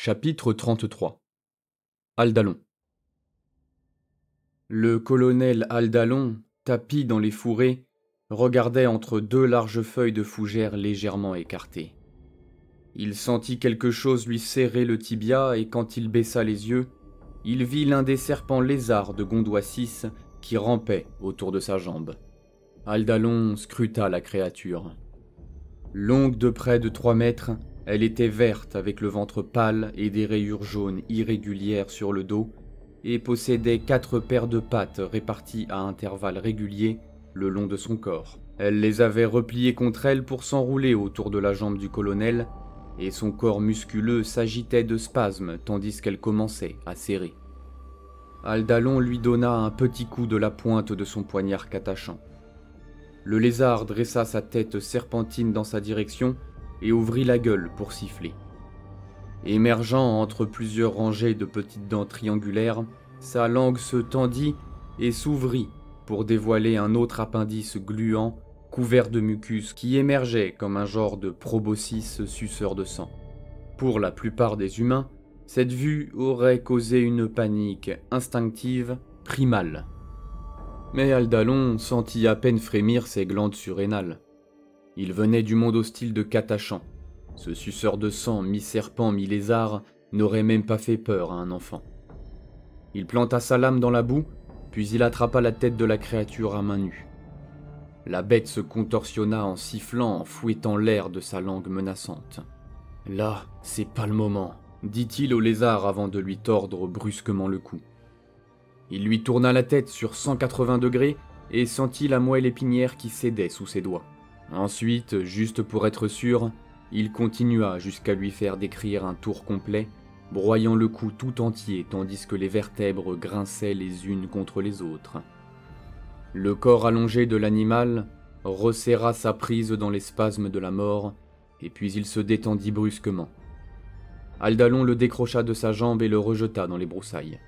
Chapitre 33. Aldalon. Le colonel Aldalon, tapi dans les fourrés, regardait entre deux larges feuilles de fougère légèrement écartées. Il sentit quelque chose lui serrer le tibia et quand il baissa les yeux, il vit l'un des serpents lézards de Gondoissis qui rampait autour de sa jambe. Aldalon scruta la créature. Longue de près de 3 mètres, elle était verte avec le ventre pâle et des rayures jaunes irrégulières sur le dos et possédait 4 paires de pattes réparties à intervalles réguliers le long de son corps. Elle les avait repliées contre elle pour s'enrouler autour de la jambe du colonel et son corps musculeux s'agitait de spasmes tandis qu'elle commençait à serrer. Aldalon lui donna un petit coup de la pointe de son poignard catachant. Le lézard dressa sa tête serpentine dans sa direction et ouvrit la gueule pour siffler. Émergeant entre plusieurs rangées de petites dents triangulaires, sa langue se tendit et s'ouvrit pour dévoiler un autre appendice gluant, couvert de mucus qui émergeait comme un genre de proboscis suceur de sang. Pour la plupart des humains, cette vue aurait causé une panique instinctive, primale. Mais Aldalon sentit à peine frémir ses glandes surrénales. Il venait du monde hostile de Catachan. Ce suceur de sang, mi-serpent, mi-lézard, n'aurait même pas fait peur à un enfant. Il planta sa lame dans la boue, puis il attrapa la tête de la créature à main nue. La bête se contorsionna en sifflant, en fouettant l'air de sa langue menaçante. « Là, c'est pas le moment », dit-il au lézard avant de lui tordre brusquement le cou. Il lui tourna la tête sur 180 degrés et sentit la moelle épinière qui cédait sous ses doigts. Ensuite, juste pour être sûr, il continua jusqu'à lui faire décrire un tour complet, broyant le cou tout entier tandis que les vertèbres grinçaient les unes contre les autres. Le corps allongé de l'animal resserra sa prise dans les spasmes de la mort, et puis il se détendit brusquement. Aldalon le décrocha de sa jambe et le rejeta dans les broussailles.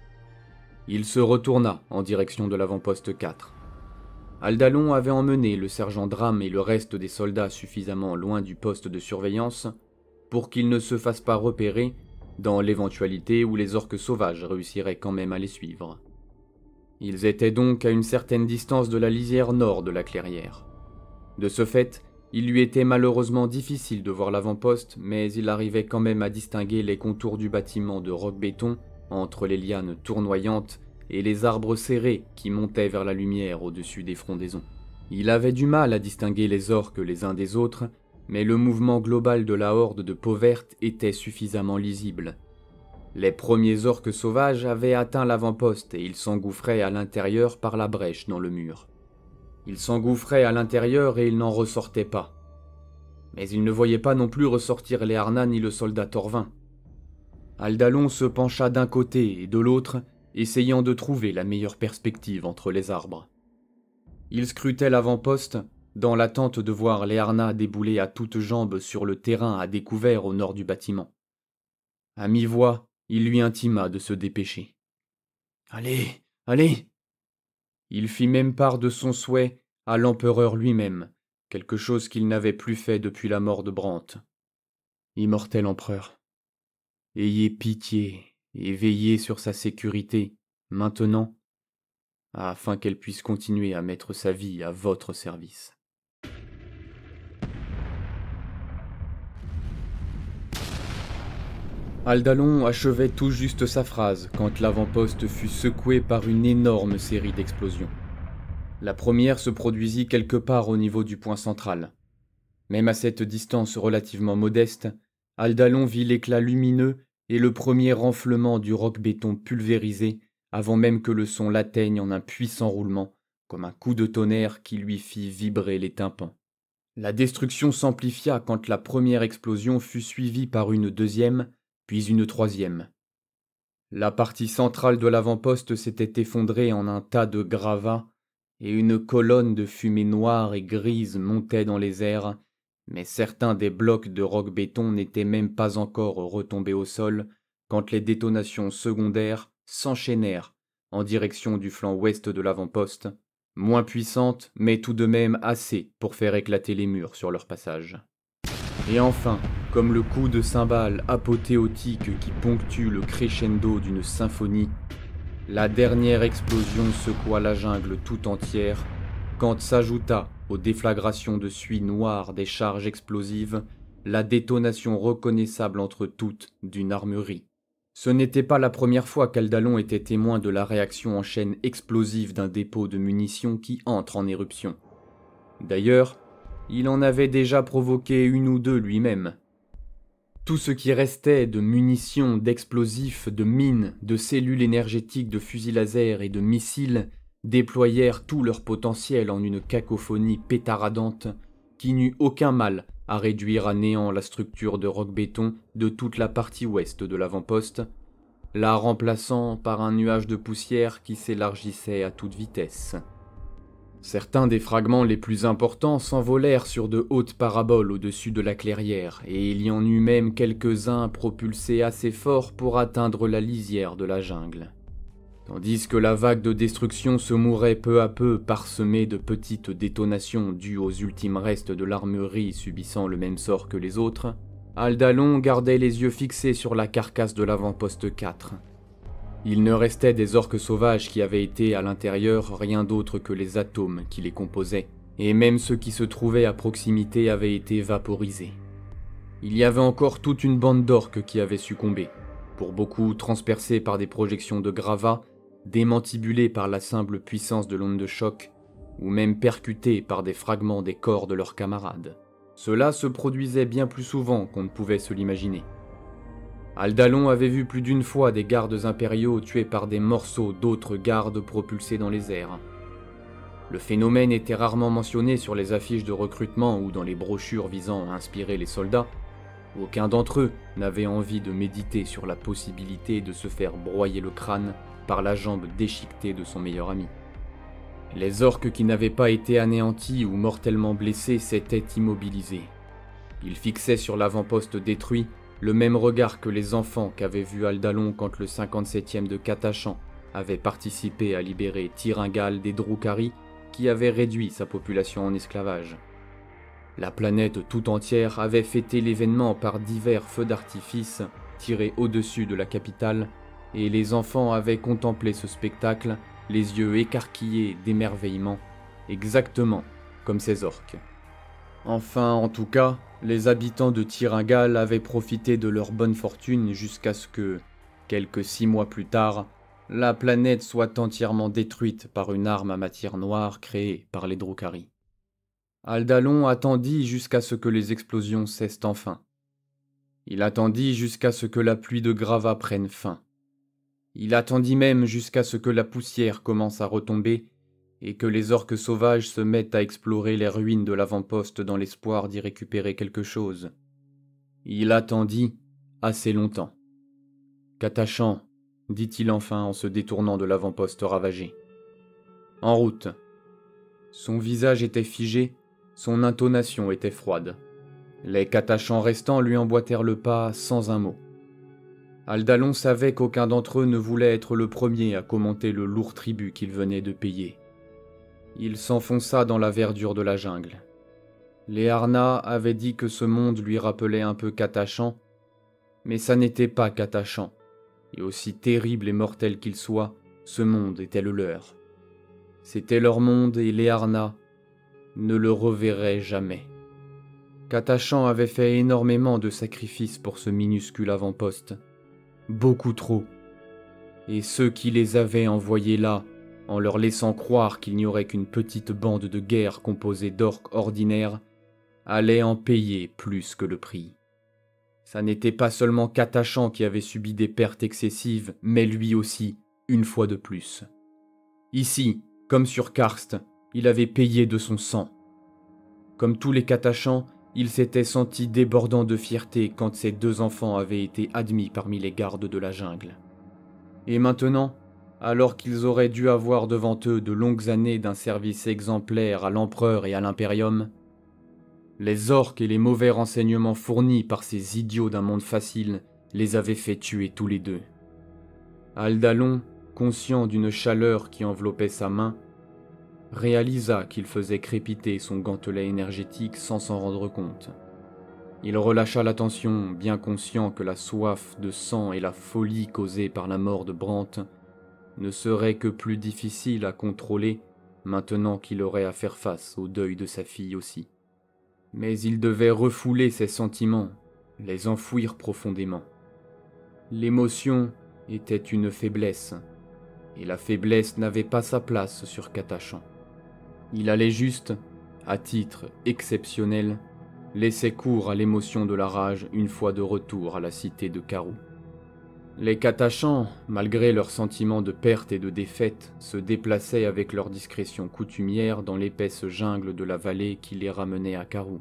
Il se retourna en direction de l'avant-poste 4. Aldalon avait emmené le sergent Dram et le reste des soldats suffisamment loin du poste de surveillance pour qu'ils ne se fassent pas repérer dans l'éventualité où les orques sauvages réussiraient quand même à les suivre. Ils étaient donc à une certaine distance de la lisière nord de la clairière. De ce fait, il lui était malheureusement difficile de voir l'avant-poste, mais il arrivait quand même à distinguer les contours du bâtiment de roc-béton entre les lianes tournoyantes et les arbres serrés qui montaient vers la lumière au-dessus des frondaisons. Il avait du mal à distinguer les orques les uns des autres, mais le mouvement global de la horde de peau verte était suffisamment lisible. Les premiers orques sauvages avaient atteint l'avant-poste et ils s'engouffraient à l'intérieur par la brèche dans le mur. Ils s'engouffraient à l'intérieur et ils n'en ressortaient pas. Mais ils ne voyaient pas non plus ressortir les Arna ni le soldat Torvin. Aldalon se pencha d'un côté et de l'autre, essayant de trouver la meilleure perspective entre les arbres. Il scrutait l'avant-poste, dans l'attente de voir les Arna débouler à toutes jambes sur le terrain à découvert au nord du bâtiment. À mi-voix, il lui intima de se dépêcher. « Allez, allez !» Il fit même part de son souhait à l'empereur lui-même, quelque chose qu'il n'avait plus fait depuis la mort de Brant. « Immortel empereur, ayez pitié et veillez sur sa sécurité, maintenant, afin qu'elle puisse continuer à mettre sa vie à votre service. » Aldalon achevait tout juste sa phrase quand l'avant-poste fut secoué par une énorme série d'explosions. La première se produisit quelque part au niveau du point central. Même à cette distance relativement modeste, Aldalon vit l'éclat lumineux et le premier renflement du roc-béton pulvérisé avant même que le son l'atteigne en un puissant roulement, comme un coup de tonnerre qui lui fit vibrer les tympans. La destruction s'amplifia quand la première explosion fut suivie par une deuxième, puis une troisième. La partie centrale de l'avant-poste s'était effondrée en un tas de gravats, et une colonne de fumée noire et grise montait dans les airs, mais certains des blocs de roc-béton n'étaient même pas encore retombés au sol quand les détonations secondaires s'enchaînèrent en direction du flanc ouest de l'avant-poste, moins puissantes mais tout de même assez pour faire éclater les murs sur leur passage. Et enfin, comme le coup de cymbale apothéotique qui ponctue le crescendo d'une symphonie, la dernière explosion secoua la jungle tout entière, quand s'ajouta aux déflagrations de suie noire des charges explosives la détonation reconnaissable entre toutes d'une armurerie. Ce n'était pas la première fois qu'Aldalon était témoin de la réaction en chaîne explosive d'un dépôt de munitions qui entre en éruption. D'ailleurs, il en avait déjà provoqué une ou deux lui-même. Tout ce qui restait de munitions, d'explosifs, de mines, de cellules énergétiques, de fusils laser et de missiles déployèrent tout leur potentiel en une cacophonie pétaradante qui n'eut aucun mal à réduire à néant la structure de roc-béton de toute la partie ouest de l'avant-poste, la remplaçant par un nuage de poussière qui s'élargissait à toute vitesse. Certains des fragments les plus importants s'envolèrent sur de hautes paraboles au-dessus de la clairière, et il y en eut même quelques-uns propulsés assez fort pour atteindre la lisière de la jungle. Tandis que la vague de destruction se mourait peu à peu parsemée de petites détonations dues aux ultimes restes de l'armurerie subissant le même sort que les autres, Aldalon gardait les yeux fixés sur la carcasse de l'avant-poste 4. Il ne restait des orques sauvages qui avaient été à l'intérieur rien d'autre que les atomes qui les composaient, et même ceux qui se trouvaient à proximité avaient été vaporisés. Il y avait encore toute une bande d'orques qui avaient succombé, pour beaucoup transpercés par des projections de gravats, démantibulés par la simple puissance de l'onde de choc, ou même percutés par des fragments des corps de leurs camarades. Cela se produisait bien plus souvent qu'on ne pouvait se l'imaginer. Aldalon avait vu plus d'une fois des gardes impériaux tués par des morceaux d'autres gardes propulsés dans les airs. Le phénomène était rarement mentionné sur les affiches de recrutement ou dans les brochures visant à inspirer les soldats. Aucun d'entre eux n'avait envie de méditer sur la possibilité de se faire broyer le crâne par la jambe déchiquetée de son meilleur ami. Les orques qui n'avaient pas été anéantis ou mortellement blessés s'étaient immobilisés. Ils fixaient sur l'avant-poste détruit le même regard que les enfants qu'avait vu Aldalon quand le 57e de Catachan avait participé à libérer Tyringal des Drukhari qui avaient réduit sa population en esclavage. La planète tout entière avait fêté l'événement par divers feux d'artifice tirés au-dessus de la capitale, et les enfants avaient contemplé ce spectacle, les yeux écarquillés d'émerveillement, exactement comme ces orques. Enfin, en tout cas, les habitants de Tyringal avaient profité de leur bonne fortune jusqu'à ce que, quelques 6 mois plus tard, la planète soit entièrement détruite par une arme à matière noire créée par les Drukhari. Aldalon attendit jusqu'à ce que les explosions cessent enfin. Il attendit jusqu'à ce que la pluie de gravats prenne fin. Il attendit même jusqu'à ce que la poussière commence à retomber et que les orques sauvages se mettent à explorer les ruines de l'avant-poste dans l'espoir d'y récupérer quelque chose. Il attendit assez longtemps. « Catachan », dit-il enfin en se détournant de l'avant-poste ravagé. « En route ». Son visage était figé, son intonation était froide. Les Catachans restants lui emboîtèrent le pas sans un mot. Aldalon savait qu'aucun d'entre eux ne voulait être le premier à commenter le lourd tribut qu'il venait de payer. Il s'enfonça dans la verdure de la jungle. Les Arna avaient dit que ce monde lui rappelait un peu Catachan, mais ça n'était pas Catachan, et aussi terrible et mortel qu'il soit, ce monde était le leur. C'était leur monde et les Arna ne le reverraient jamais. Catachan avait fait énormément de sacrifices pour ce minuscule avant-poste. Beaucoup trop. Et ceux qui les avaient envoyés là, en leur laissant croire qu'il n'y aurait qu'une petite bande de guerre composée d'orques ordinaires, allaient en payer plus que le prix. Ça n'était pas seulement Catachan qui avait subi des pertes excessives, mais lui aussi, une fois de plus. Ici, comme sur Karst, il avait payé de son sang. Comme tous les Catachans, il s'était senti débordant de fierté quand ses 2 enfants avaient été admis parmi les gardes de la jungle. Et maintenant, alors qu'ils auraient dû avoir devant eux de longues années d'un service exemplaire à l'empereur et à l'impérium, les orques et les mauvais renseignements fournis par ces idiots d'un monde facile les avaient fait tuer tous les 2. Aldalon, conscient d'une chaleur qui enveloppait sa main, réalisa qu'il faisait crépiter son gantelet énergétique sans s'en rendre compte. Il relâcha la tension, bien conscient que la soif de sang et la folie causée par la mort de Brandt ne seraient que plus difficiles à contrôler maintenant qu'il aurait à faire face au deuil de sa fille aussi. Mais il devait refouler ses sentiments, les enfouir profondément. L'émotion était une faiblesse, et la faiblesse n'avait pas sa place sur Katachan. Il allait juste, à titre exceptionnel, laisser cours à l'émotion de la rage une fois de retour à la cité de Karou. Les Katachans, malgré leurs sentiments de perte et de défaite, se déplaçaient avec leur discrétion coutumière dans l'épaisse jungle de la vallée qui les ramenait à Karou.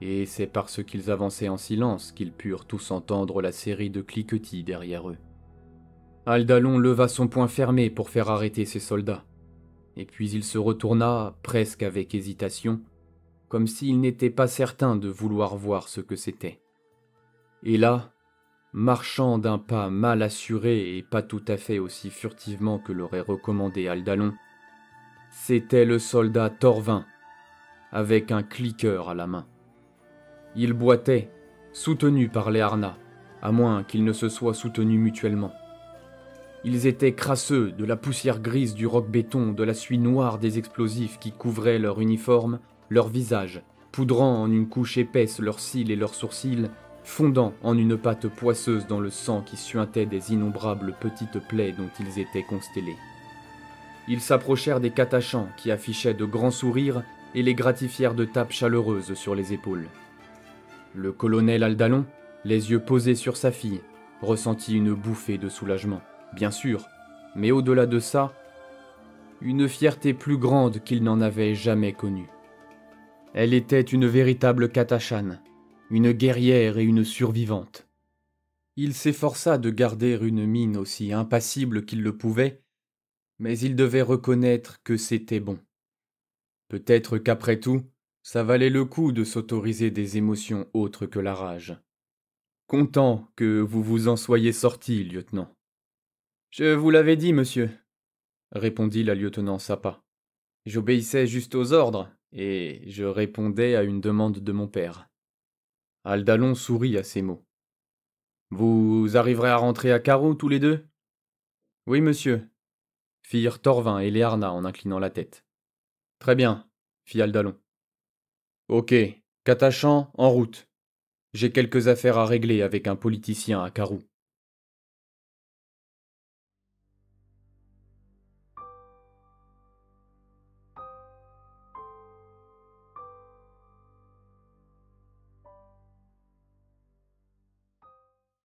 Et c'est parce qu'ils avançaient en silence qu'ils purent tous entendre la série de cliquetis derrière eux. Aldalon leva son poing fermé pour faire arrêter ses soldats, et puis il se retourna, presque avec hésitation, comme s'il n'était pas certain de vouloir voir ce que c'était. Et là, marchant d'un pas mal assuré et pas tout à fait aussi furtivement que l'aurait recommandé Aldalon, c'était le soldat Torvin, avec un cliqueur à la main. Il boitait, soutenu par les harnais, à moins qu'ils ne se soient soutenus mutuellement. Ils étaient crasseux de la poussière grise du roc-béton, de la suie noire des explosifs qui couvraient leur uniforme, leur visage, poudrant en une couche épaisse leurs cils et leurs sourcils, fondant en une pâte poisseuse dans le sang qui suintait des innombrables petites plaies dont ils étaient constellés. Ils s'approchèrent des Katachans qui affichaient de grands sourires et les gratifièrent de tapes chaleureuses sur les épaules. Le colonel Aldalon, les yeux posés sur sa fille, ressentit une bouffée de soulagement, bien sûr, mais au-delà de ça, une fierté plus grande qu'il n'en avait jamais connue. Elle était une véritable Katachane, une guerrière et une survivante. Il s'efforça de garder une mine aussi impassible qu'il le pouvait, mais il devait reconnaître que c'était bon. Peut-être qu'après tout, ça valait le coup de s'autoriser des émotions autres que la rage. Content que vous vous en soyez sorti, lieutenant. Je vous l'avais dit, monsieur, répondit la lieutenant Sapa. J'obéissais juste aux ordres, et je répondais à une demande de mon père. Aldalon sourit à ces mots. Vous arriverez à rentrer à Karou tous les deux? Oui, monsieur, firent Torvin et Léarna en inclinant la tête. Très bien, fit Aldalon. Ok, Katachan, en route. J'ai quelques affaires à régler avec un politicien à Karou.